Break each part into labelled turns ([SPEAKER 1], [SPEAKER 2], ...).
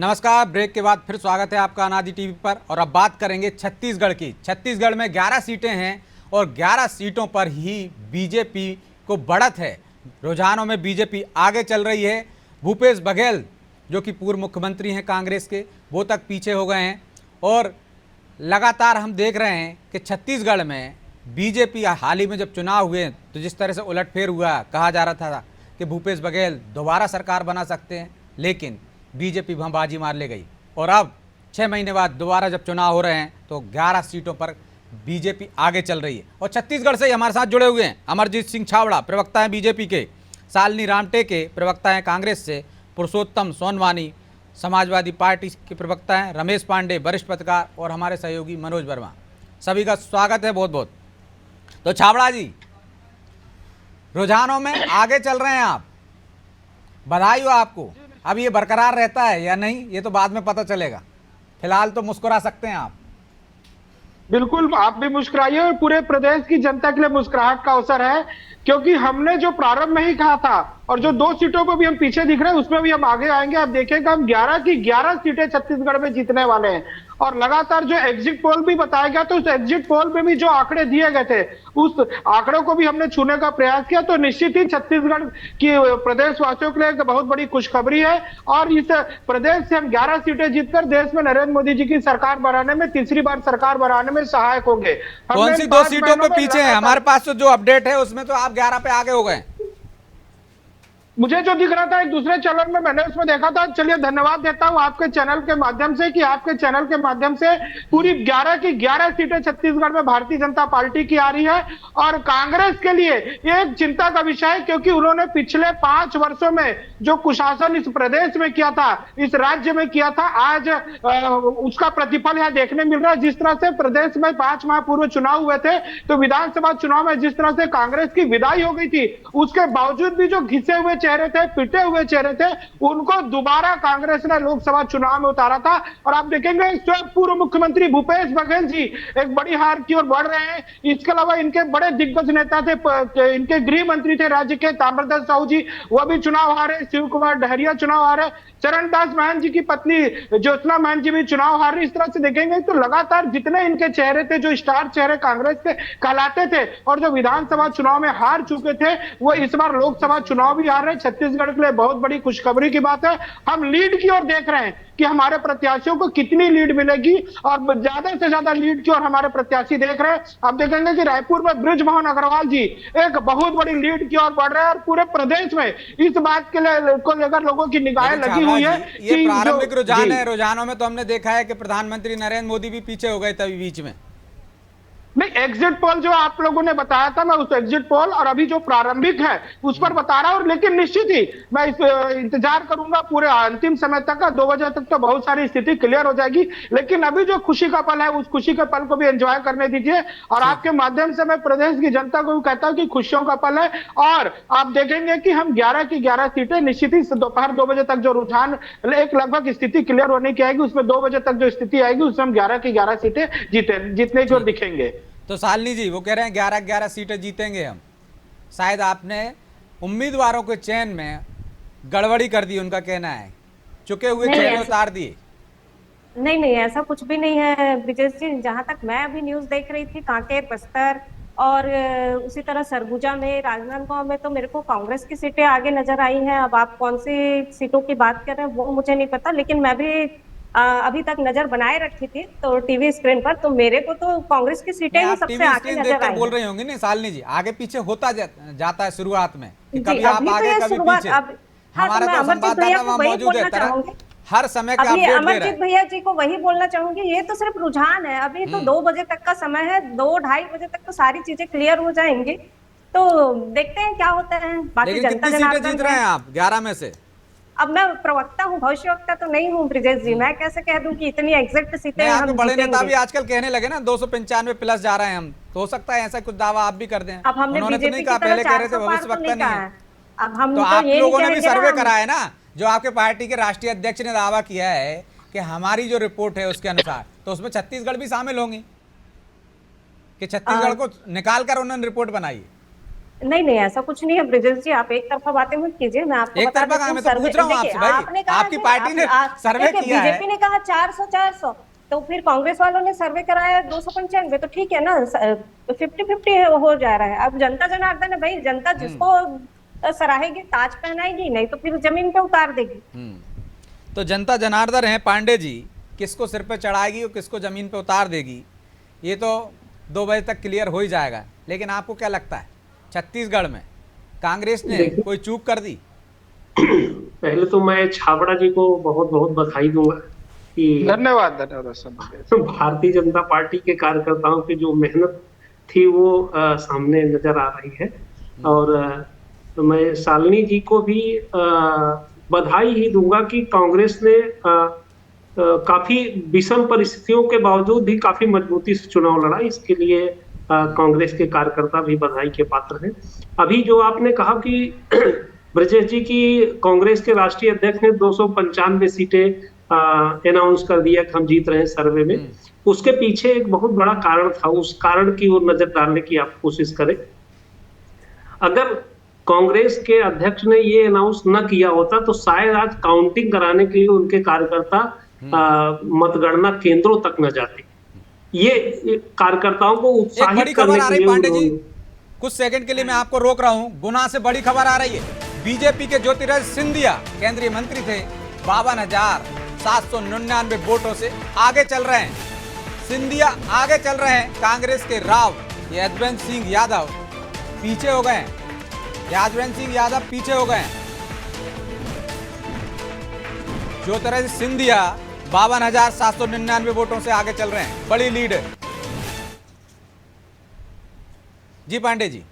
[SPEAKER 1] नमस्कार। ब्रेक के बाद फिर स्वागत है आपका अनादि टीवी पर। और अब बात करेंगे छत्तीसगढ़ की। छत्तीसगढ़ में 11 सीटें हैं और 11 सीटों पर ही बीजेपी को बढ़त है। रुझानों में बीजेपी आगे चल रही है। भूपेश बघेल जो कि पूर्व मुख्यमंत्री हैं कांग्रेस के, वो तक पीछे हो गए हैं। और लगातार हम देख रहे हैं कि छत्तीसगढ़ में बीजेपी हाल ही में जब चुनाव हुए तो जिस तरह से उलटफेर हुआ, कहा जा रहा था कि भूपेश बघेल दोबारा सरकार बना सकते हैं, लेकिन बीजेपी वहाँ बाजी मार ले गई। और अब 6 महीने बाद दोबारा जब चुनाव हो रहे हैं तो 11 सीटों पर बीजेपी आगे चल रही है। और छत्तीसगढ़ से ही हमारे साथ जुड़े हुए हैं अमरजीत सिंह छाबड़ा, प्रवक्ता हैं बीजेपी के, शालिनी रामटेके, प्रवक्ता हैं कांग्रेस से, पुरुषोत्तम सोनवानी, समाजवादी पार्टी के प्रवक्ता हैं, रमेश पांडे, वरिष्ठ पत्रकार, और हमारे सहयोगी मनोज वर्मा। सभी का स्वागत है बहुत बहुत। तो छाबड़ा जी, रुझानों में आगे चल रहे हैं आप, बधाई हो आपको। अब ये बरकरार रहता है या नहीं, ये तो बाद में पता चलेगा। फिलहाल तो मुस्कुरा सकते हैं आप।
[SPEAKER 2] बिल्कुल, आप भी मुस्कुराइए और पूरे प्रदेश की जनता के लिए मुस्कुराहट का अवसर है, क्योंकि हमने जो प्रारंभ में ही कहा था और जो 2 सीटों पर भी हम पीछे दिख रहे हैं उसमें भी हम आगे आएंगे। आप देखेंगे हम 11 की 11 सीटें छत्तीसगढ़ में जीतने वाले हैं। और लगातार जो एग्जिट पोल भी बताया गया, तो उस एग्जिट पोल में भी जो आंकड़े दिए गए थे उस आंकड़ों को भी हमने छूने का प्रयास किया। तो निश्चित ही छत्तीसगढ़ की प्रदेशवासियों के लिए एक बहुत बड़ी खुशखबरी है। और इस प्रदेश से हम 11 सीटें जीतकर देश में नरेंद्र मोदी जी की सरकार बनाने में, तीसरी बार सरकार बनाने में सहायक होंगे।
[SPEAKER 1] कौन सी 2 सीटों पे पीछे हैं? हमारे पास तो जो अपडेट है उसमें तो आप 11 पे आगे हो गए।
[SPEAKER 2] मुझे जो दिख रहा था एक दूसरे चैनल में, मैंने उसमें देखा था। चलिए, धन्यवाद देता हूं आपके चैनल के माध्यम से कि आपके चैनल के माध्यम से पूरी 11 की 11 सीटें छत्तीसगढ़ में भारतीय जनता पार्टी की आ रही है। और कांग्रेस के लिए एक चिंता का विषय है, क्योंकि उन्होंने पिछले 5 वर्षों में जो कुशासन इस प्रदेश में किया था, इस राज्य में किया था, आज उसका प्रतिफल यहां देखने मिल रहा है। जिस तरह से प्रदेश में 5 माह पूर्व चुनाव हुए थे, तो विधानसभा चुनाव में जिस तरह से कांग्रेस की विदाई हो गई थी, उसके बावजूद भी जो घिसे हुए चेहरे थे, पिटे हुए चेहरे थे, उनको दोबारा कांग्रेस ने लोकसभा चुनाव में उतारा था। और आप देखेंगे स्वयं पूर्व मुख्यमंत्री भूपेश बघेल जी एक बड़ी हार की ओर बढ़ रहे हैं। इसके अलावा इनके बड़े दिग्गज नेता थे, इनके गृह मंत्री थे राज्य के ताम्रध्वज साहू जी, वह भी चुनाव हारे। शिव कुमार डहरिया चुनाव हारे। चरणदास महंत जी की पत्नी ज्योत्सना महंत जी भी चुनाव हार रही। इस तरह से देखेंगे तो लगातार जितने इनके चेहरे थे, जो स्टार चेहरे कांग्रेस के कहलाते थे और जो विधानसभा चुनाव में हार चुके थे, वो इस बार लोकसभा चुनाव भी हार रहे। छत्तीसगढ़ के लिए बहुत बड़ी खुशखबरी की बात है। हम लीड की ओर देख रहे हैं कि हमारे प्रत्याशियों को कितनी लीड मिलेगी, और ज्यादा से ज्यादा लीड की ओर हमारे प्रत्याशी देख रहे हैं। आप देखेंगे कि रायपुर में बृजमोहन अग्रवाल जी एक बहुत बड़ी लीड की ओर बढ़ रहे हैं। और पूरे प्रदेश में इस बात के लिए को लेकर लोगों की निगाहें लगी हुई है।
[SPEAKER 1] ये प्रारंभिक रुझान है। रुझानों में तो हमने देखा है कि प्रधानमंत्री नरेंद्र मोदी भी पीछे हो गए तभी बीच में।
[SPEAKER 2] नहीं, एग्जिट पोल जो आप लोगों ने बताया था, मैं उस एग्जिट पोल और अभी जो प्रारंभिक है उस पर बता रहा हूं। लेकिन निश्चित ही मैं इंतजार करूंगा पूरे अंतिम समय तक का। 2 बजे तक तो बहुत सारी स्थिति क्लियर हो जाएगी। लेकिन अभी जो खुशी का पल है, उस खुशी के पल को भी एंजॉय करने दीजिए। और आपके माध्यम से मैं प्रदेश की जनता को भी कहता हूं कि खुशियों का पल है। और आप देखेंगे कि हम 11 की 11 सीटें निश्चित ही दोपहर 2 बजे तक जो रुझान एक लगभग स्थिति क्लियर होने की आएगी, उसमें 2 बजे तक जो स्थिति आएगी उसमें हम 11 की 11 सीटें जीतने की ओर दिखेंगे।
[SPEAKER 1] तो शालिनी जी, वो कह रहे हैं 11-11 सीटें जीतेंगे हम। शायद आपने उम्मीदवारों के चयन में गड़बड़ी कर दी, उनका कहना है। चुके हुए चेहरे उतार दिए।
[SPEAKER 3] नहीं नहीं, ऐसा कुछ भी नहीं है ब्रिजेश जी। जहां तक मैं अभी न्यूज देख रही थी, कांकेर, बस्तर और उसी तरह सरगुजा में, राजनांदगांव में तो मेरे को कांग्रेस की सीटें आगे नजर आई हैं। अब आप कौन सी सीटों की बात कर रहे हैं वो मुझे नहीं पता, लेकिन मैं भी अभी तक नजर बनाए रखी थी तो टीवी स्क्रीन पर, तो मेरे को तो कांग्रेस की सीटें ही सबसे आगे नजर आई।
[SPEAKER 1] बोल रही होंगी नहीं शालिनी जी, आगे पीछे होता जाता है शुरुआत में कि कभी
[SPEAKER 3] जी,
[SPEAKER 1] आप आगे कभी पीछे।
[SPEAKER 3] हमारे तो संवाददाता वहां मौजूद है,
[SPEAKER 1] हर समय का
[SPEAKER 3] अभी
[SPEAKER 1] अपडेट दे रहे हैं।
[SPEAKER 3] अमरजीत भैया जी को वही बोलना चाहूंगी, ये तो सिर्फ रुझान है। अभी तो 2 बजे तक का समय है, 2-2:30 बजे तक तो सारी चीजें क्लियर हो जाएंगी। तो देखते हैं क्या होता है। बाकी
[SPEAKER 1] लेकिन कितनी सीटें जीत रहे हैं आप 11 में से?
[SPEAKER 3] अब मैं प्रवक्ता हूँ, भविष्यवक्ता तो नहीं हूँ ब्रिजेश जी। मैं कैसे कह दूं कि इतनी एग्जैक्ट सीटें हम
[SPEAKER 1] आपके बड़े नेता भी
[SPEAKER 3] जीतेंगे।
[SPEAKER 1] आजकल कहने लगे ना 295 प्लस जा रहे हैं हम, तो हो सकता है ऐसा कुछ दावा आप भी कर दें।
[SPEAKER 3] अब हमने
[SPEAKER 1] उन्होंने तो
[SPEAKER 3] बीजेपी
[SPEAKER 1] नहीं
[SPEAKER 3] की
[SPEAKER 1] कहा,
[SPEAKER 3] तरह
[SPEAKER 1] पहले कह रहे थे
[SPEAKER 3] 400 पार तो
[SPEAKER 1] भविष्यवक्ता
[SPEAKER 3] नहीं
[SPEAKER 1] नहीं
[SPEAKER 3] कहा
[SPEAKER 1] है।
[SPEAKER 3] है। अब हम
[SPEAKER 1] तो
[SPEAKER 3] तो
[SPEAKER 1] आप
[SPEAKER 3] ये
[SPEAKER 1] लोगों ने भी
[SPEAKER 3] कहेंगे ना,
[SPEAKER 1] सर्वे करा है ना, जो आपके पार्टी के राष्ट्रीय अध्यक्ष ने दावा किया है कि हमारी जो रिपोर्ट है उसके अनुसार, तो उसमें छत्तीसगढ़ भी शामिल होंगी कि छत्तीसगढ़ को निकाल कर उन्होंने रिपोर्ट बनाई है।
[SPEAKER 3] नहीं नहीं, ऐसा कुछ नहीं है ब्रिजेश जी, आप एक तरफा बातें मत कीजिए। मैं आपको
[SPEAKER 1] एक
[SPEAKER 3] बता
[SPEAKER 1] तरफा
[SPEAKER 3] देती
[SPEAKER 1] कहाँ,
[SPEAKER 3] हूँ
[SPEAKER 1] मैं तो
[SPEAKER 3] सर्वे।
[SPEAKER 1] पूछ रहा हूँ
[SPEAKER 3] देखिए
[SPEAKER 1] आपसे भाई,
[SPEAKER 3] आपने कहा
[SPEAKER 1] आपकी पार्टी ने सर्वे
[SPEAKER 3] देखिए
[SPEAKER 1] किया है।
[SPEAKER 3] बीजेपी ने कहा 400 तो फिर कांग्रेस वालों ने सर्वे कराया 295, तो ठीक है ना, 50-50 हो जा रहा है। अब जनता जनार्दन है भाई, जनता
[SPEAKER 1] हम्म
[SPEAKER 3] जिसको सराहेगी ताज पहनाएगी, नहीं तो फिर जमीन पे उतार देगी।
[SPEAKER 1] तो जनता जनार्दन है पांडे जी, किसको सिर पे चढ़ाएगी और किसको जमीन पे उतार देगी ये तो 2 बजे तक क्लियर हो ही जाएगा। लेकिन आपको क्या लगता है छत्तीसगढ़ में कांग्रेस ने
[SPEAKER 4] देखिए,
[SPEAKER 1] कोई चूक कर दी?
[SPEAKER 4] पहले तो मैं छाबड़ा जी को बहुत बहुत बधाई दूंगा कि
[SPEAKER 2] धन्यवाद धन्यवाद सब।
[SPEAKER 4] भारतीय जनता पार्टी के कार्यकर्ताओं की जो मेहनत थी वो सामने नजर आ रही है। और तो मैं शालिनी जी को भी बधाई ही दूंगा कि कांग्रेस ने काफी विषम परिस्थितियों के बावजूद भी काफी मजबूती से चुनाव लड़ा। इसके लिए कांग्रेस के कार्यकर्ता भी बधाई के पात्र हैं। अभी जो आपने कहा कि ब्रजेश जी की कांग्रेस के राष्ट्रीय अध्यक्ष ने 295 सीटें अनाउंस कर दिया कि हम जीत रहे हैं सर्वे में, उसके पीछे एक बहुत बड़ा कारण था। उस कारण की ओर नजर डालने की आप कोशिश करें। अगर कांग्रेस के अध्यक्ष ने ये अनाउंस न किया होता तो शायद आज काउंटिंग कराने के लिए उनके कार्यकर्ता मतगणना केंद्रों तक न जाते। ये कार्यकर्ताओं को
[SPEAKER 1] एक
[SPEAKER 4] उत्साहित
[SPEAKER 1] बड़ी
[SPEAKER 4] करने
[SPEAKER 1] खबर आ
[SPEAKER 4] के
[SPEAKER 1] रही
[SPEAKER 4] लिए
[SPEAKER 1] पांडे जी,
[SPEAKER 4] उन्होंने
[SPEAKER 1] कुछ सेकंड के लिए मैं आपको रोक रहा हूं। गुना से बड़ी खबर आ रही है, बीजेपी के ज्योतिरादित्य सिंधिया केंद्रीय मंत्री थे, 52,799 वोटों से आगे चल रहे हैं। सिंधिया आगे चल रहे हैं, कांग्रेस के राव यशवंत सिंह यादव पीछे हो गए हैं। यशवंत सिंह यादव पीछे हो गए हैं। ज्योतिरादित्य सिंधिया 52,799 वोटों से आगे चल रहे हैं, बड़ी लीड है। जी पांडे जी,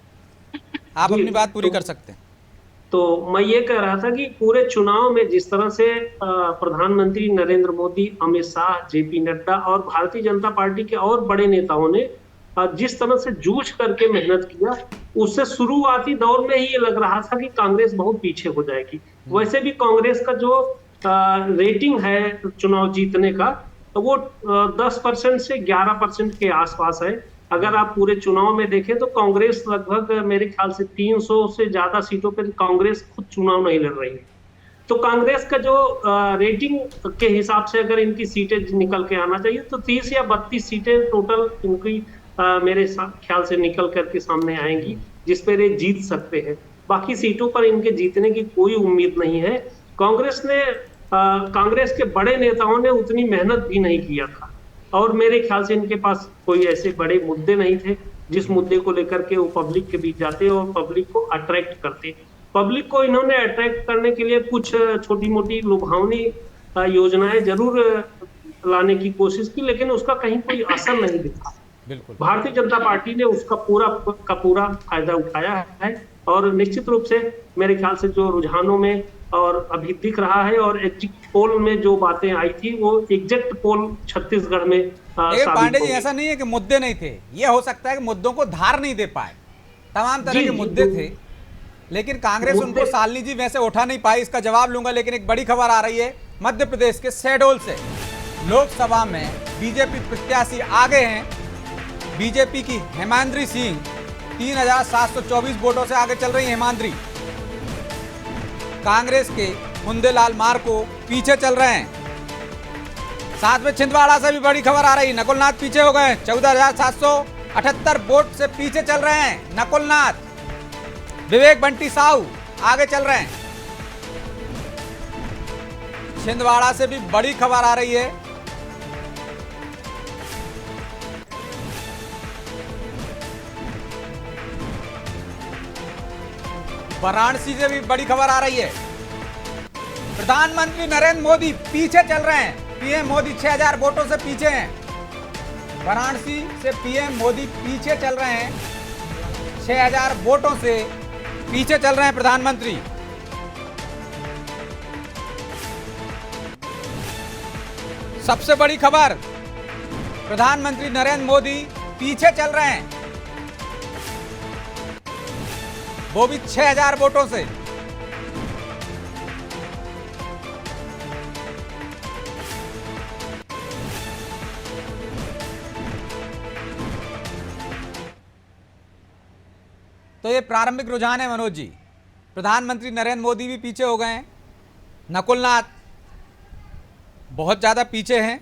[SPEAKER 1] आप अपनी बात पूरी कर सकते हैं।
[SPEAKER 4] तो मैं ये कह रहा था कि पूरे चुनाव में जिस तरह से प्रधानमंत्री नरेंद्र मोदी, अमित शाह, जेपी नड्डा और भारतीय जनता पार्टी के और बड़े नेताओं ने जिस तरह से जूझ करके मेहनत किया, उससे शुरुआती दौर में ही ये लग रहा था कि कांग्रेस बहुत पीछे हो जाएगी। वैसे भी कांग्रेस का जो रेटिंग है चुनाव जीतने का, तो वो 10% से 11% के आसपास है। अगर आप पूरे चुनाव में देखें तो कांग्रेस लगभग मेरे ख्याल से 300 से ज्यादा सीटों पर कांग्रेस खुद चुनाव नहीं लड़ रही है। तो कांग्रेस का जो रेटिंग के हिसाब से अगर इनकी सीटें निकल के आना चाहिए तो 30 या 32 सीटें टोटल इनकी मेरे ख्याल से निकल करके सामने आएंगी, जिस पर ये जीत सकते हैं। बाकी सीटों पर इनके जीतने की कोई उम्मीद नहीं है। कांग्रेस के बड़े नेताओं ने उतनी मेहनत भी नहीं किया था और मेरे ख्याल से इनके पास कोई ऐसे बड़े मुद्दे नहीं थे जिस मुद्दे को लेकर के वो पब्लिक के बीच जाते और पब्लिक को अट्रैक्ट करते। पब्लिक को इन्होंने अट्रैक्ट करने के लिए कुछ छोटी मोटी लुभावनी योजनाएं जरूर लाने की कोशिश की, लेकिन उसका कहीं कोई असर नहीं दिखा।
[SPEAKER 1] बिल्कुल,
[SPEAKER 4] भारतीय जनता पार्टी ने उसका पूरा फायदा उठाया है और निश्चित रूप से मेरे ख्याल से जो रुझानों में और अभी दिख रहा है और एग्जिट पोल में जो बातें आई थी वो एग्जैक्ट पोल छत्तीसगढ़ में
[SPEAKER 1] लेकिन पांडे जी ऐसा नहीं है कि मुद्दे नहीं थे, ये हो सकता है कि मुद्दों को धार नहीं दे पाए। तमाम तरह के मुद्दे थे, लेकिन कांग्रेस उनको शालिनी जी वैसे उठा नहीं पाई। इसका जवाब लूंगा, लेकिन एक बड़ी खबर आ रही है मध्य प्रदेश के शहडोल से। लोकसभा में बीजेपी प्रत्याशी आगे हैं। बीजेपी की हेमाद्री सिंह 3,724 वोटों से आगे चल रही है हेमाद्री। कांग्रेस के मुंदेलाल मार्को पीछे चल रहे हैं। साथ में छिंदवाड़ा से भी बड़ी खबर आ रही, नकुलनाथ पीछे हो गए, 14,778 वोट से पीछे चल रहे हैं नकुलनाथ। विवेक बंटी साहू आगे चल रहे हैं। छिंदवाड़ा से भी बड़ी खबर आ रही है। वाराणसी से भी बड़ी खबर आ रही है। प्रधानमंत्री नरेंद्र मोदी पीछे चल रहे हैं। पीएम मोदी 6,000 वोटों से पीछे हैं। वाराणसी से पीएम मोदी पीछे चल रहे हैं, 6,000 वोटों से पीछे चल रहे हैं प्रधानमंत्री। सबसे बड़ी खबर, प्रधानमंत्री नरेंद्र मोदी पीछे चल रहे हैं, वो भी 6,000 वोटों से। तो तो ये प्रारंभिक रुझान है मनोज जी। प्रधानमंत्री नरेंद्र मोदी भी पीछे हो गए हैं, नकुलनाथ बहुत ज़्यादा पीछे हैं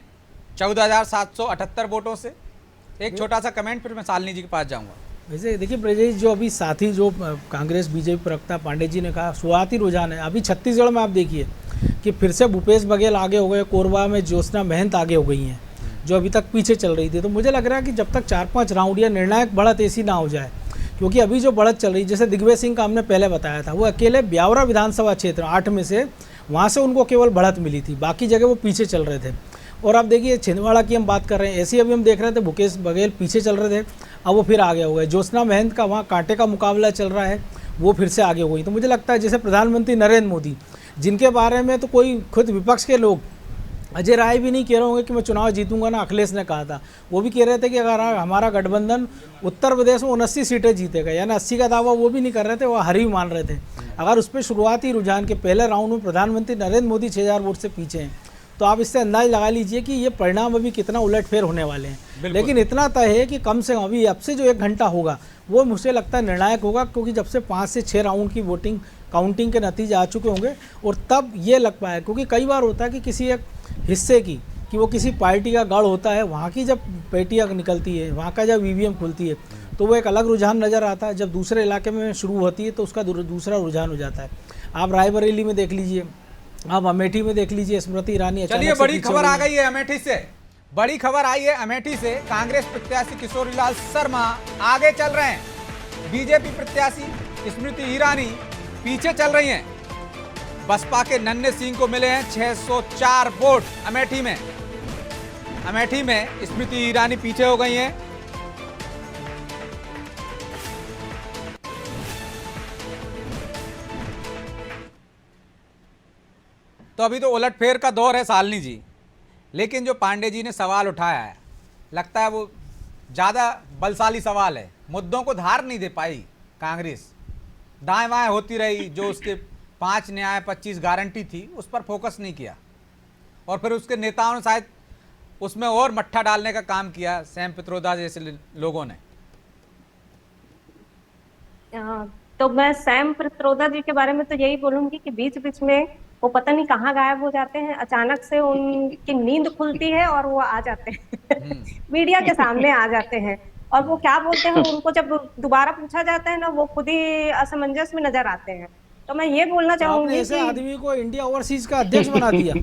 [SPEAKER 1] 14,778 वोटों से। एक छोटा सा कमेंट फिर मैं शालिनी जी के पास जाऊंगा।
[SPEAKER 5] वैसे देखिए ब्रजेश, जो अभी साथी जो कांग्रेस बीजेपी प्रवक्ता पांडे जी ने कहा शुरुआती रुझान है। अभी छत्तीसगढ़ में आप देखिए कि फिर से भूपेश बघेल आगे हो गए, कोरबा में ज्योत्सना महंत आगे हो गई हैं जो अभी तक पीछे चल रही थी। तो मुझे लग रहा है कि जब तक 4-5 राउंड या निर्णायक बढ़त ऐसी ना हो जाए, क्योंकि अभी जो बढ़त चल रही, जैसे दिग्विजय सिंह का हमने पहले बताया था, वो अकेले ब्यावरा विधानसभा क्षेत्र 8 में से वहाँ से उनको केवल बढ़त मिली थी, बाकी जगह वो पीछे चल रहे थे। और अब देखिए छिंदवाड़ा की हम बात कर रहे हैं, ऐसे ही अभी हम देख रहे थे भूपेश बघेल पीछे चल रहे थे, अब वो फिर आगे हो गए। ज्योत्सना महंत का वहाँ कांटे का मुकाबला चल रहा है, वो फिर से आगे हो गई। तो मुझे लगता है जैसे प्रधानमंत्री नरेंद्र मोदी, जिनके बारे में तो कोई खुद विपक्ष के लोग, अजय राय भी नहीं कह रहे होंगे कि मैं चुनाव जीतूंगा ना, अखिलेश ने कहा था, वो भी कह रहे थे कि अगर हमारा गठबंधन उत्तर प्रदेश में 79 सीटें जीतेगा, यानी 80 का दावा वो भी नहीं कर रहे थे, वो हार ही मान रहे थे। अगर उस पर शुरुआती रुझान के पहले राउंड में प्रधानमंत्री नरेंद्र मोदी 6,000 वोट से पीछे हैं, तो आप इससे अंदाज लगा लीजिए कि ये परिणाम अभी कितना उलटफेर होने वाले हैं। लेकिन इतना तय है कि कम से कम अभी अब से जो 1 घंटा होगा वो मुझे लगता है निर्णायक होगा, क्योंकि जब से 5 से 6 राउंड की वोटिंग काउंटिंग के नतीजे आ चुके होंगे और तब ये लग पाया। क्योंकि कई बार होता है कि किसी एक हिस्से की, कि वो किसी पार्टी का गढ़ होता है, वहाँ की जब पेटियाँ निकलती है, वहाँ का जब ईवीएम खुलती है, तो वो एक अलग रुझान नज़र आता है। जब दूसरे इलाके में शुरू होती है तो उसका दूसरा रुझान हो जाता है। आप रायबरेली में देख लीजिए, आप अमेठी में देख लीजिए, स्मृति ईरानी।
[SPEAKER 1] चलिए बड़ी खबर आ गई है अमेठी से, बड़ी खबर आई है अमेठी से। कांग्रेस प्रत्याशी किशोरीलाल शर्मा आगे चल रहे हैं, बीजेपी प्रत्याशी स्मृति ईरानी पीछे चल रही हैं। बसपा के नन्हे सिंह को मिले हैं 604 वोट अमेठी में। अमेठी में स्मृति ईरानी पीछे हो गई हैं। तो अभी तो उलटफेर का दौर है शालिनी जी, लेकिन जो पांडे जी ने सवाल उठाया है, लगता है वो ज़्यादा बलशाली सवाल है। मुद्दों को धार नहीं दे पाई कांग्रेस, दाएं बाएं होती रही। जो उसके 5 न्याय 25 गारंटी थी उस पर फोकस नहीं किया, और फिर उसके नेताओं ने शायद उसमें और मट्ठा डालने का काम किया, सैम पित्रोदा जैसे लोगों ने।
[SPEAKER 3] तो मैं सैम पित्रोदा जी के बारे में तो यही बोलूंगी कि बीच बीच में वो पता नहीं कहाँ गायब हो जाते हैं, अचानक से उनकी नींद खुलती है और वो आ जाते हैं मीडिया के सामने आ जाते हैं, और वो क्या बोलते हैं उनको जब दोबारा पूछा जाता है ना, वो खुद ही असमंजस में नजर आते हैं। तो मैं ये बोलना चाहूंगी कि
[SPEAKER 5] ऐसे आदमी को इंडिया ओवरसीज का अध्यक्ष बना दिया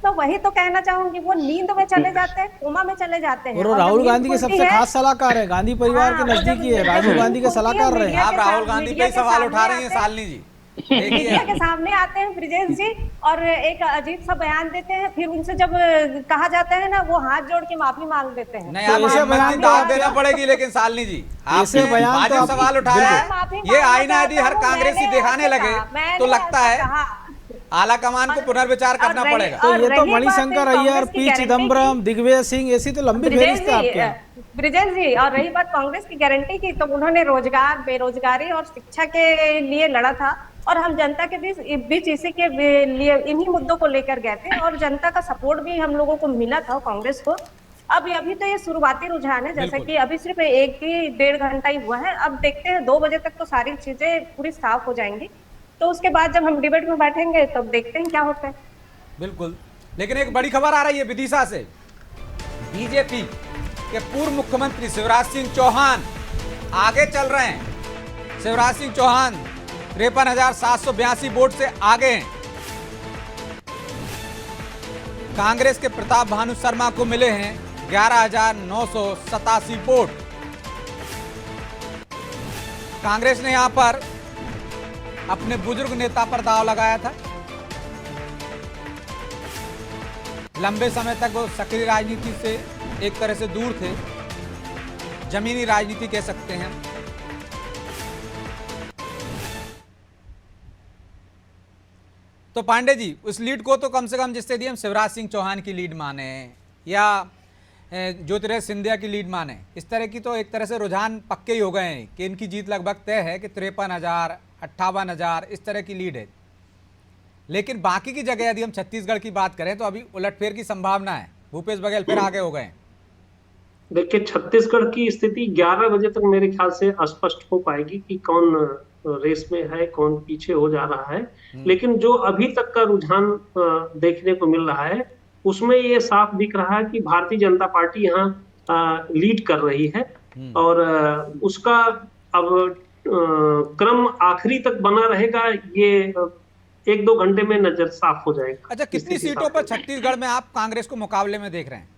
[SPEAKER 3] तो वही तो कहना चाहूंगी, वो नींद में चले जाते हैं, कोमा में चले जाते हैं।
[SPEAKER 5] और राहुल गांधी के सबसे खास सलाहकार है, गांधी परिवार के नजदीकी है, राजीव गांधी के सलाहकार रहे हैं।
[SPEAKER 1] आप राहुल गांधी पे सवाल उठा रही हैं शालिनी जी।
[SPEAKER 3] मीडिया के सामने आते हैं ब्रिजेश जी और एक अजीब सा बयान देते हैं, फिर उनसे जब कहा जाता है ना, वो हाथ जोड़ के माफी मांग देते हैं।
[SPEAKER 1] नहीं, आप बयान दाव देना पड़ेगी। लेकिन शालिनी जी, आपने वाजिब सवाल उठाया है, ये आईना यदि हर कांग्रेसी दिखाने लगे तो लगता है आला कमान को पुनर्विचार करना पड़ेगा।
[SPEAKER 5] तो ये तो मणिशंकर अय्यर, पी चिदम्बरम, दिग्विजय सिंह, ऐसी तो लंबी फहरिस्त है आपके।
[SPEAKER 3] ब्रिजेश जी, और रही बात कांग्रेस की गारंटी की, तो उन्होंने रोजगार, बेरोजगारी और शिक्षा के लिए लड़ा था, और हम जनता के बीच इसी के लिए इन्हीं मुद्दों को लेकर गए थे, और जनता का सपोर्ट भी हम लोगों को मिला था कांग्रेस को। अभी तो ये शुरुआती रुझान है, जैसे कि अभी सिर्फ 1-1.5 घंटा ही हुआ है। अब देखते हैं 2 बजे तक तो सारी चीजें पूरी साफ हो जाएंगी, तो उसके बाद जब हम डिबेट में बैठेंगे तब देखते हैं क्या होता है।
[SPEAKER 1] बिल्कुल, लेकिन एक बड़ी खबर आ रही है विदिशा से। बीजेपी के पूर्व मुख्यमंत्री शिवराज सिंह चौहान आगे चल रहे हैं। शिवराज सिंह चौहान 53,782 वोट से आगे हैं। कांग्रेस के प्रताप भानु शर्मा को मिले हैं 11,987 वोट। कांग्रेस ने यहां पर अपने बुजुर्ग नेता पर दांव लगाया था। लंबे समय तक वो सक्रिय राजनीति से एक तरह से दूर थे, जमीनी राजनीति कह सकते हैं। तो पांडे जी, उस लीड को तो कम से कम जिससे दी हम शिवराज सिंह चौहान की लीड माने या ज्योतिरादित्य सिंधिया की लीड माने, इस तरह की तो एक तरह से रुझान पक्के ही हो गए हैं कि इनकी जीत लगभग तय है कि 53,000, 58,000 इस तरह की लीड है। लेकिन बाकी की जगह यदि हम छत्तीसगढ़ की बात करें तो अभी उलटफेर की संभावना है। भूपेश बघेल फिर आगे हो गए।
[SPEAKER 4] देखिए, छत्तीसगढ़ की स्थिति 11 बजे तक मेरे ख्याल से स्पष्ट हो पाएगी कि कौन रेस में है, कौन पीछे हो जा रहा है। लेकिन जो अभी तक का रुझान देखने को मिल रहा है, उसमें ये साफ दिख रहा है कि भारतीय जनता पार्टी यहाँ लीड कर रही है और उसका अब क्रम आखिरी तक बना रहेगा, ये 1-2 घंटे में नजर साफ हो जाएगा।
[SPEAKER 1] अच्छा, कितनी सीटों पर छत्तीसगढ़ में आप कांग्रेस को मुकाबले में देख रहे हैं?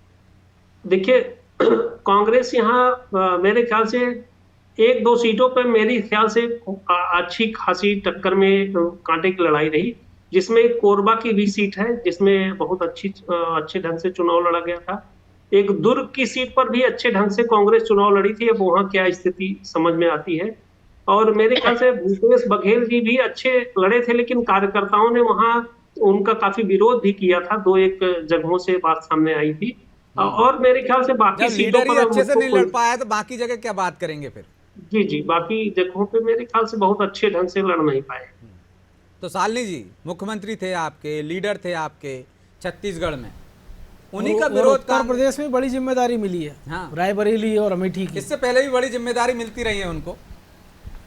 [SPEAKER 4] देखिए, कांग्रेस यहाँ मेरे ख्याल से 1-2 सीटों पर मेरी ख्याल से अच्छी खासी टक्कर में कांटे की लड़ाई रही, जिसमें कोरबा की भी सीट है जिसमें बहुत अच्छे ढंग से चुनाव लड़ा गया था। एक दुर्ग की सीट पर भी अच्छे ढंग से कांग्रेस चुनाव लड़ी थी। अब वहां क्या स्थिति समझ में आती है। और मेरे ख्याल से भूपेश बघेल जी भी अच्छे लड़े थे, लेकिन कार्यकर्ताओं ने वहां उनका काफी विरोध भी किया था। 2-1 जगहों से बात सामने आई थी। और मेरे ख्याल से बाकी सीटों
[SPEAKER 1] पर अच्छे से नहीं लड़ पाया तो बाकी जगह क्या बात करेंगे फिर?
[SPEAKER 4] जी, बाकी जगहों पे मेरे ख्याल से बहुत अच्छे ढंग से लड़ नहीं पाए।
[SPEAKER 1] तो शालिनी जी मुख्यमंत्री थे आपके, लीडर थे आपके छत्तीसगढ़ में, उन्हीं का विरोध
[SPEAKER 5] उत्तर प्रदेश में बड़ी जिम्मेदारी मिली है।
[SPEAKER 1] हाँ,
[SPEAKER 5] रायबरेली और अमेठी की।
[SPEAKER 1] इससे पहले भी बड़ी जिम्मेदारी मिलती रही है उनको।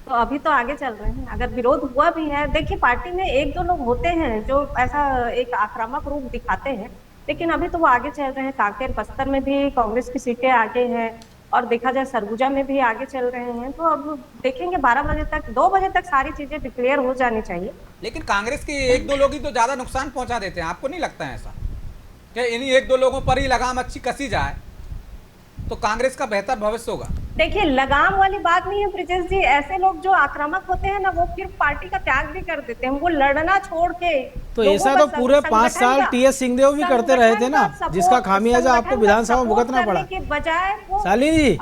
[SPEAKER 3] तो अभी तो आगे चल रहे हैं। अगर विरोध हुआ भी है, देखिए पार्टी में 1-2 लोग होते हैं जो ऐसा एक आक्रामक रूप दिखाते हैं, लेकिन अभी तो वो आगे चल रहे हैं। कांकेर बस्तर में भी कांग्रेस की सीटें आगे हैं और देखा जाए सरगुजा में भी आगे चल रहे हैं। तो अब देखेंगे 12 बजे तक, 2 बजे तक सारी चीजें डिक्लेयर हो जानी चाहिए।
[SPEAKER 1] लेकिन कांग्रेस के 1-2 लोग ही तो ज्यादा नुकसान पहुंचा देते हैं, आपको नहीं लगता है ऐसा कि इन्हीं 1-2 लोगों पर ही लगाम अच्छी कसी जाए तो कांग्रेस का बेहतर भविष्य होगा?
[SPEAKER 3] देखिए, लगाम वाली बात नहीं है ब्रिजेश जी। ऐसे लोग जो आक्रामक होते हैं ना, वो फिर पार्टी का त्याग भी कर देते हैं। वो लड़ना छोड़ के,
[SPEAKER 5] तो ऐसा तो पूरे 5 साल टीएस सिंहदेव भी करते रहे थे ना, जिसका खामियाजा आपको विधानसभा में भुगतना पड़ा।
[SPEAKER 3] बजाय
[SPEAKER 5] शालिनी जी,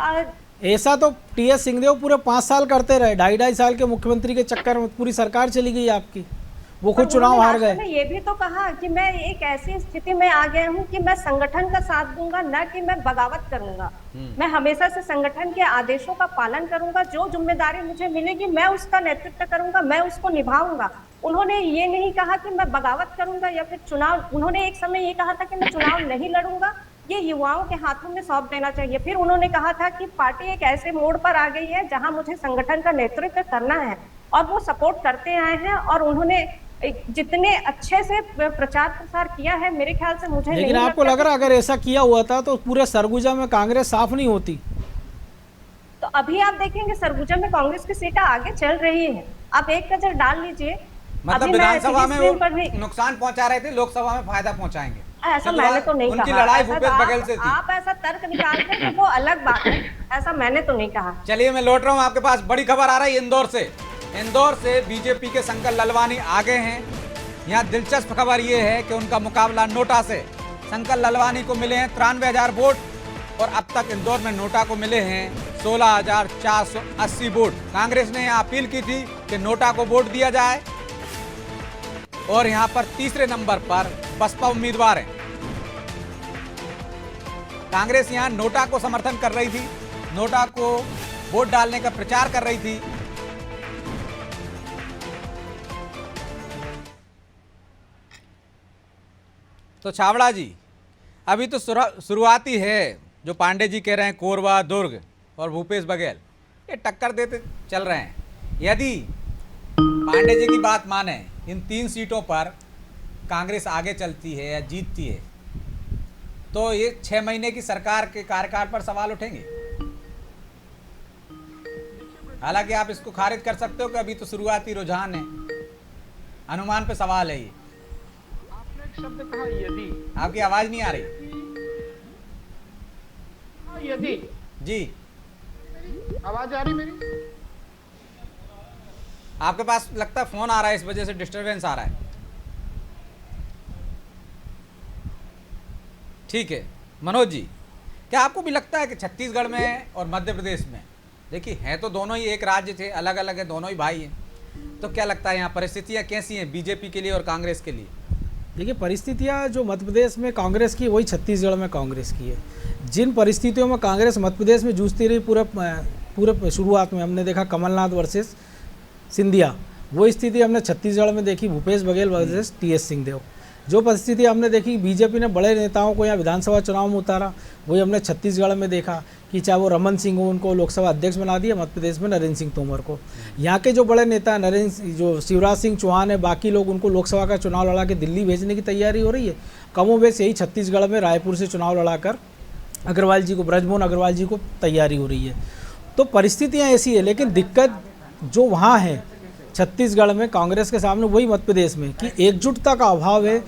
[SPEAKER 5] ऐसा तो टीएस सिंहदेव पूरे 5 साल करते रहे। 2.5 साल के मुख्यमंत्री के चक्कर में पूरी सरकार चली गई आपकी, वो खुद चुनाव हार गए।
[SPEAKER 3] ये भी तो कहा कि मैं एक ऐसी स्थिति में आ गया हूँ कि मैं संगठन का साथ दूंगा, न कि मैं बगावत करूंगा। मैं हमेशा से संगठन के आदेशों का पालन करूंगा। जो जिम्मेदारी मुझे मिलेगी मैं उसका नेतृत्व करूंगा, मैं उसको निभाऊंगा। उन्होंने ये नहीं कहा कि मैं बगावत करूंगा या फिर चुनाव, उन्होंने एक समय ये कहा था कि मैं चुनाव नहीं लड़ूंगा, ये युवाओं के हाथों में सौंप देना चाहिए। फिर उन्होंने कहा था कि पार्टी एक ऐसे मोड़ पर आ गई है जहां मुझे संगठन का नेतृत्व करना है, और वो सपोर्ट करते आए हैं। और उन्होंने जितने अच्छे से प्रचार प्रसार किया है, मेरे ख्याल से मुझे
[SPEAKER 5] लेकिन आपको लग रहा अगर ऐसा किया हुआ था तो पूरे सरगुजा में कांग्रेस साफ नहीं होती?
[SPEAKER 3] तो अभी आप देखेंगे सरगुजा में कांग्रेस की सीटें आगे चल रही है। आप एक नजर डाल लीजिए।
[SPEAKER 1] मतलब विधानसभा में वो नुकसान पहुंचा रहे थे, लोकसभा में फायदा पहुंचाएंगे,
[SPEAKER 3] ऐसा मैंने तो नहीं
[SPEAKER 1] उनकी
[SPEAKER 3] कहा।
[SPEAKER 1] लड़ाई भूपेश बघेल से थी।
[SPEAKER 3] आप ऐसा तर्क निकालते हैं तो वो अलग बात है, ऐसा मैंने तो नहीं कहा।
[SPEAKER 1] चलिए, मैं लौट रहा हूं आपके पास। बड़ी खबर आ रही है इंदौर से बीजेपी के शंकर ललवानी आगे हैं। यहाँ दिलचस्प खबर ये है कि उनका मुकाबला नोटा से। शंकर ललवानी को मिले हैं 93,000 वोट और अब तक इंदौर में नोटा को मिले हैं 16,480 वोट। कांग्रेस ने यहाँ अपील की थी कि नोटा को वोट दिया जाए और यहाँ पर तीसरे नंबर पर बसपा उम्मीदवार हैं। कांग्रेस यहाँ नोटा को समर्थन कर रही थी, नोटा को वोट डालने का प्रचार कर रही थी। तो छावड़ा जी, अभी तो शुरुआती है, जो पांडे जी कह रहे हैं कोरबा, दुर्ग और भूपेश बघेल ये टक्कर देते चल रहे हैं। यदि पांडे जी की बात माने, इन 3 सीटों पर कांग्रेस आगे चलती है या जीतती है तो ये 6 महीने की सरकार के कार्यकाल पर सवाल उठेंगे। हालांकि आप इसको खारिज कर सकते हो कि अभी तो शुरुआती रुझान है, अनुमान पे सवाल है। ये
[SPEAKER 2] शब्द कहा यदि,
[SPEAKER 1] आपकी आवाज नहीं आ रही।
[SPEAKER 2] यदि
[SPEAKER 1] जी,
[SPEAKER 2] आवाज आ रही मेरी?
[SPEAKER 1] आपके पास लगता है फोन आ रहा है, इस वजह से डिस्टरबेंस आ रहा है। ठीक है मनोज जी, क्या आपको भी लगता है कि छत्तीसगढ़ में और मध्य प्रदेश में, देखिए हैं तो दोनों ही एक राज्य थे, अलग अलग है, दोनों ही भाई हैं, तो क्या लगता है यहाँ परिस्थितियाँ कैसी हैं बीजेपी के लिए और कांग्रेस के लिए?
[SPEAKER 5] देखिए, परिस्थितियाँ जो मध्य प्रदेश में कांग्रेस की, वही छत्तीसगढ़ में कांग्रेस की है। जिन परिस्थितियों में कांग्रेस मध्य प्रदेश में जूझती रही, पूरे शुरुआत में हमने देखा कमलनाथ वर्सेस सिंधिया, वो स्थिति हमने छत्तीसगढ़ में देखी भूपेश बघेल वर्सेस टीएस सिंहदेव। जो परिस्थिति हमने देखी, बीजेपी ने बड़े नेताओं को यहाँ विधानसभा चुनाव में उतारा, वही हमने छत्तीसगढ़ में देखा कि चाहे वो रमन सिंह हो, उनको लोकसभा अध्यक्ष बना दिया, मध्य प्रदेश में नरेंद्र सिंह तोमर को। यहाँ के जो बड़े नेता जो शिवराज सिंह चौहान है, बाकी लोग, उनको लोकसभा का चुनाव लड़ा के दिल्ली भेजने की तैयारी हो रही है। कमोबेश यही छत्तीसगढ़ में रायपुर से चुनाव लड़ाकर अग्रवाल जी को, ब्रजमोहन अग्रवाल जी को तैयारी हो रही है। तो परिस्थितियाँ ऐसी है, लेकिन दिक्कत जो वहाँ है छत्तीसगढ़ में कांग्रेस के सामने, वही मध्य प्रदेश में कि एकजुटता का अभाव है।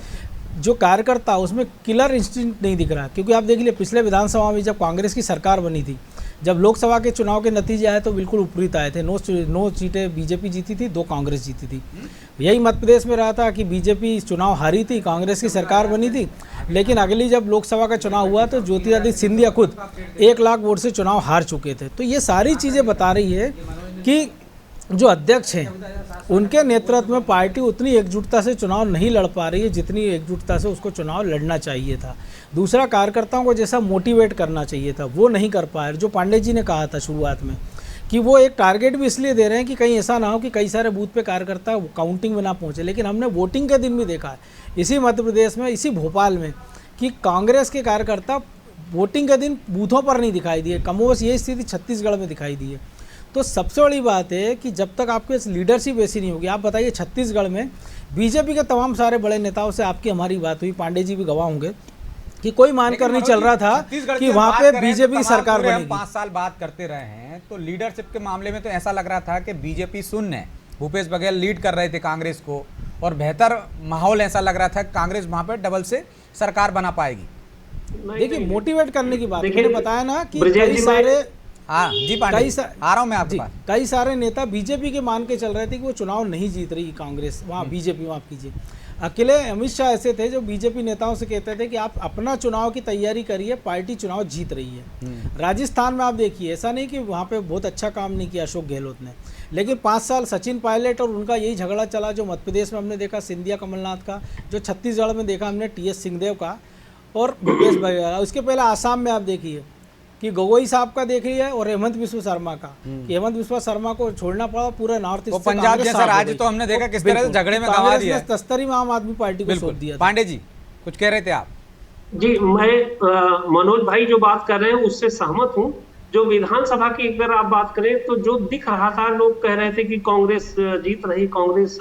[SPEAKER 5] जो कार्यकर्ता, उसमें किलर इंस्टिंक्ट नहीं दिख रहा। क्योंकि आप देख लीजिए, पिछले विधानसभा में जब कांग्रेस की सरकार बनी थी, जब लोकसभा के चुनाव के नतीजे आए तो बिल्कुल विपरीत आए थे। 9 सीटें बीजेपी जीती थी, 2 कांग्रेस जीती थी। यही मध्य प्रदेश में रहा था कि बीजेपी चुनाव हारी थी, कांग्रेस की सरकार बनी थी, लेकिन अगली जब लोकसभा का चुनाव हुआ तो ज्योतिरादित्य सिंधिया खुद 1 लाख वोट से चुनाव हार चुके थे। तो ये सारी चीज़ें बता रही है कि जो अध्यक्ष हैं, उनके नेतृत्व में पार्टी उतनी एकजुटता से चुनाव नहीं लड़ पा रही है जितनी एकजुटता से उसको चुनाव लड़ना चाहिए था। दूसरा, कार्यकर्ताओं को जैसा मोटिवेट करना चाहिए था, वो नहीं कर पाए। जो पांडे जी ने कहा था शुरुआत में कि वो एक टारगेट भी इसलिए दे रहे हैं कि कहीं ऐसा ना हो कि कई सारे बूथ पे कार्यकर्ता काउंटिंग में ना पहुँचे। लेकिन हमने वोटिंग के दिन भी देखा है इसी मध्य प्रदेश में, इसी भोपाल में, कि कांग्रेस के कार्यकर्ता वोटिंग के दिन बूथों पर नहीं दिखाई दिए। कमोबेश यही स्थिति छत्तीसगढ़ में दिखाई दी है। तो सबसे बड़ी बात है कि जब तक आपके लीडरशिप ऐसी नहीं होगी, आप बताइए छत्तीसगढ़ में बीजेपी के तमाम सारे बड़े नेताओं से आपकी हमारी बात हुई, पांडे जी भी गवाह होंगे, कि कोई मानकर नहीं चल रहा था कि वहाँ पे बीजेपी की सरकार बनेगी।
[SPEAKER 1] 5 साल बात करते रहे हैं, तो लीडरशिप के मामले में तो ऐसा लग रहा था कि बीजेपी शून्य है। भूपेश बघेल लीड कर रहे थे कांग्रेस को, और बेहतर माहौल ऐसा लग रहा था कि कांग्रेस वहाँ पे डबल से सरकार बना पाएगी।
[SPEAKER 5] देखिए, मोटिवेट करने की बात मैंने बताया ना कि कई सारे,
[SPEAKER 1] हाँ जी पांडे, आ रहा हूँ मैं आपके पास।
[SPEAKER 5] कई सारे नेता बीजेपी के मान के चल रहे थे कि वो चुनाव नहीं जीत रही कांग्रेस, वहाँ बीजेपी, माफ कीजिए, अकेले अमित शाह ऐसे थे जो बीजेपी नेताओं से कहते थे कि आप अपना चुनाव की तैयारी करिए, पार्टी चुनाव जीत रही है। राजस्थान में आप देखिए, ऐसा नहीं कि वहाँ पे बहुत अच्छा काम नहीं किया अशोक गहलोत ने, लेकिन 5 साल सचिन पायलट और उनका यही झगड़ा चला जो मध्य प्रदेश में हमने देखा सिंधिया कमलनाथ का, जो छत्तीसगढ़ में देखा हमने TS सिंहदेव का और भूपेश बघेल। उसके पहले आसाम में आप देखिए कि गोगोई साहब का देखिए, और हेमंत बिस्वा शर्मा का, कि हेमंत बिस्वा शर्मा को छोड़ना पड़ा पूरा नॉर्थ ईस्ट।
[SPEAKER 1] पंजाब जैसा राज्य तो हमने देखा किस तरह से झगड़े में गंवा दिया,
[SPEAKER 5] तस्तरी में आम आदमी पार्टी को सौंप दिया।
[SPEAKER 1] पांडे जी कुछ कह रहे थे आप?
[SPEAKER 4] जी, मैं मनोज भाई जो बात कर रहे हैं उससे सहमत हूँ। जो विधानसभा की अगर आप बात करें तो जो दिख रहा था, लोग कह रहे थे कि कांग्रेस जीत रही, कांग्रेस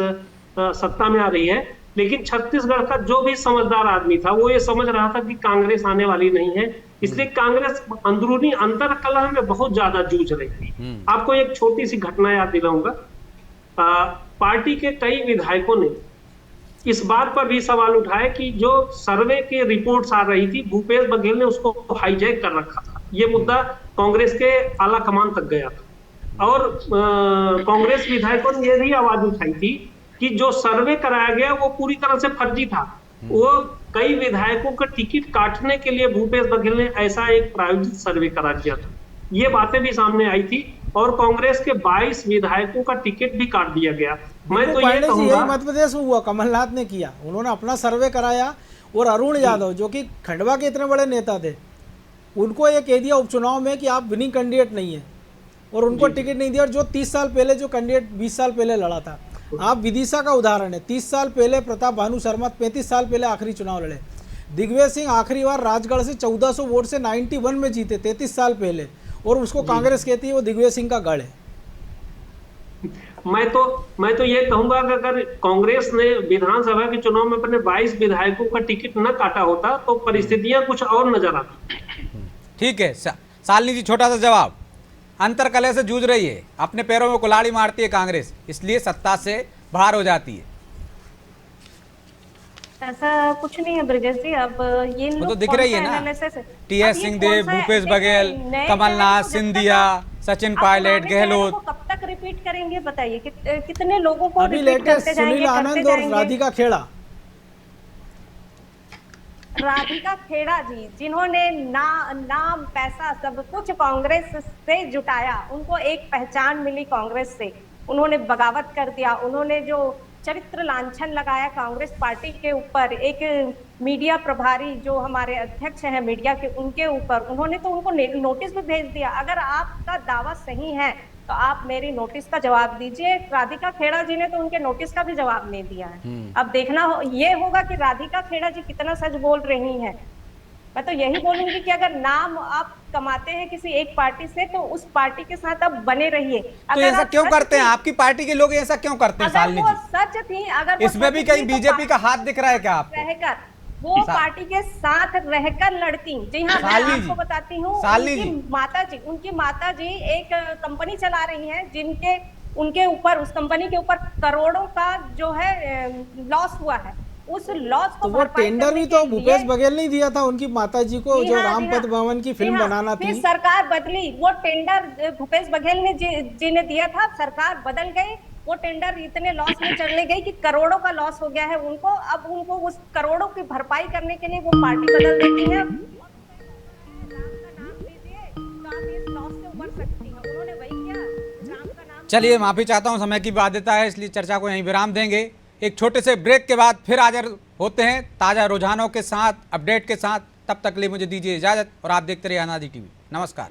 [SPEAKER 4] सत्ता में आ रही है, लेकिन छत्तीसगढ़ का जो भी समझदार आदमी था वो ये समझ रहा था कि कांग्रेस आने वाली नहीं है। इसलिए कांग्रेस अंदरूनी अंतर कलह में बहुत ज्यादा जूझ रही थी। आपको एक छोटी सी घटना याद दिलाऊंगा। पार्टी के कई विधायकों ने इस बात पर भी सवाल उठाए कि जो सर्वे के रिपोर्ट्स आ रही थी, भूपेश बघेल ने उसको हाईजैक कर रखा था। ये मुद्दा कांग्रेस के आला कमान तक गया था, और कांग्रेस विधायकों ने यह भी आवाज उठाई थी कि जो सर्वे कराया गया वो पूरी तरह से फर्जी था। वो कई विधायकों का टिकट काटने के लिए भूपेश बघेल ने ऐसा एक प्रायोजित सर्वे करा दिया था। ये बातें भी सामने आई थी, और कांग्रेस के 22 विधायकों का टिकट भी काट दिया गया। मैं तो ये कहूंगा,
[SPEAKER 5] मध्य प्रदेश में हुआ, कमलनाथ ने किया, उन्होंने अपना सर्वे कराया, और अरुण यादव जो कि खंडवा के इतने बड़े नेता थे, उनको ये कह दिया उपचुनाव में कि आप विनिंग कैंडिडेट नहीं है, और उनको टिकट नहीं दिया। और जो 30 साल पहले जो कैंडिडेट 20 साल पहले लड़ा था, आप विदिशा का उदाहरण है, 30 साल पहले प्रताप भानु शर्मा 35 साल पहले आखिरी चुनाव लड़े। दिग्विजय सिंह आखिरी बार राजगढ़ से 1400 वोट से 91 में जीते, 33 साल पहले, और उसको कांग्रेस कहती है वो दिग्विजय सिंह का गढ़ है।
[SPEAKER 4] मैं तो ये कहूंगा कि अगर कांग्रेस ने विधानसभा के चुनाव में अपने 22 विधायकों का टिकट न काटा होता तो परिस्थितियां कुछ और नजर आती।
[SPEAKER 1] ठीक है, शालिनी जी छोटा सा जवाब। अंतर कलह से जूझ रही है, अपने पैरों में कुल्हाड़ी मारती है कांग्रेस, इसलिए सत्ता से बाहर हो जाती है।
[SPEAKER 3] ऐसा कुछ नहीं है ब्रजेश जी। अब ये
[SPEAKER 1] वो तो दिख रही है ना, TS सिंहदेव, भूपेश बघेल, कमलनाथ, सिंधिया, सचिन पायलट, गहलोत।
[SPEAKER 3] कब तक रिपीट करेंगे बताइए, कितने लोगों को
[SPEAKER 5] अभी लेटेस्ट सुनील आनंद और राधिका खेड़ा।
[SPEAKER 3] राधिका खेड़ा जी, जिन्होंने नाम पैसा सब कुछ कांग्रेस से जुटाया, उनको एक पहचान मिली कांग्रेस से, उन्होंने बगावत कर दिया। उन्होंने जो चरित्र लांछन लगाया कांग्रेस पार्टी के ऊपर, एक मीडिया प्रभारी जो हमारे अध्यक्ष हैं मीडिया के, उनके ऊपर, उन्होंने तो उनको नोटिस भी भेज दिया। अगर आपका दावा सही है तो आप मेरी नोटिस का जवाब दीजिए। राधिका खेड़ा जी ने तो उनके नोटिस का भी जवाब नहीं दिया है। अब देखना ये होगा कि राधिका खेड़ा जी कितना सच बोल रही हैं। मैं तो यही बोलूंगी कि अगर नाम आप कमाते हैं किसी एक पार्टी से तो उस पार्टी के साथ आप बने रहिए।
[SPEAKER 1] तो ऐसा क्यों करते हैं आपकी पार्टी के लोग, ऐसा क्यों करते हैं शालिनी
[SPEAKER 3] वो
[SPEAKER 1] जी?
[SPEAKER 3] सच थी, अगर
[SPEAKER 1] इसमें भी कहीं बीजेपी का हाथ दिख रहा है क्या आपको?
[SPEAKER 3] रहकर वो पार्टी के साथ रहकर लड़ती। जी हाँ, मैं आपको बताती हूँ, उनकी माता जी एक कंपनी चला रही हैं उनके ऊपर, उस कंपनी के ऊपर करोड़ों का जो है लॉस हुआ है। उस लॉस को
[SPEAKER 5] तो वो टेंडर भी तो भूपेश बघेल ने दिया था उनकी माताजी को, जो रामपथ भवन की फिल्म बनाना थी।
[SPEAKER 3] फिर सरकार बदली, वो टेंडर भूपेश बघेल ने जी ने दिया था, सरकार बदल गई, वो टेंडर इतने लॉस में चले गई कि करोड़ों का लॉस हो गया है उनको। अब उनको उस करोड़ों की भरपाई करने के लिए वो पार्टी बदल देती है।
[SPEAKER 1] चलिए, माफी चाहता हूं, समय की बाध्यता है इसलिए चर्चा को यहीं विराम देंगे। एक छोटे से ब्रेक के बाद फिर हाजिर होते हैं ताज़ा रुझानों के साथ, अपडेट के साथ। तब तक के लिए मुझे दीजिए इजाज़त और आप देखते रहिए आनादि टीवी। नमस्कार।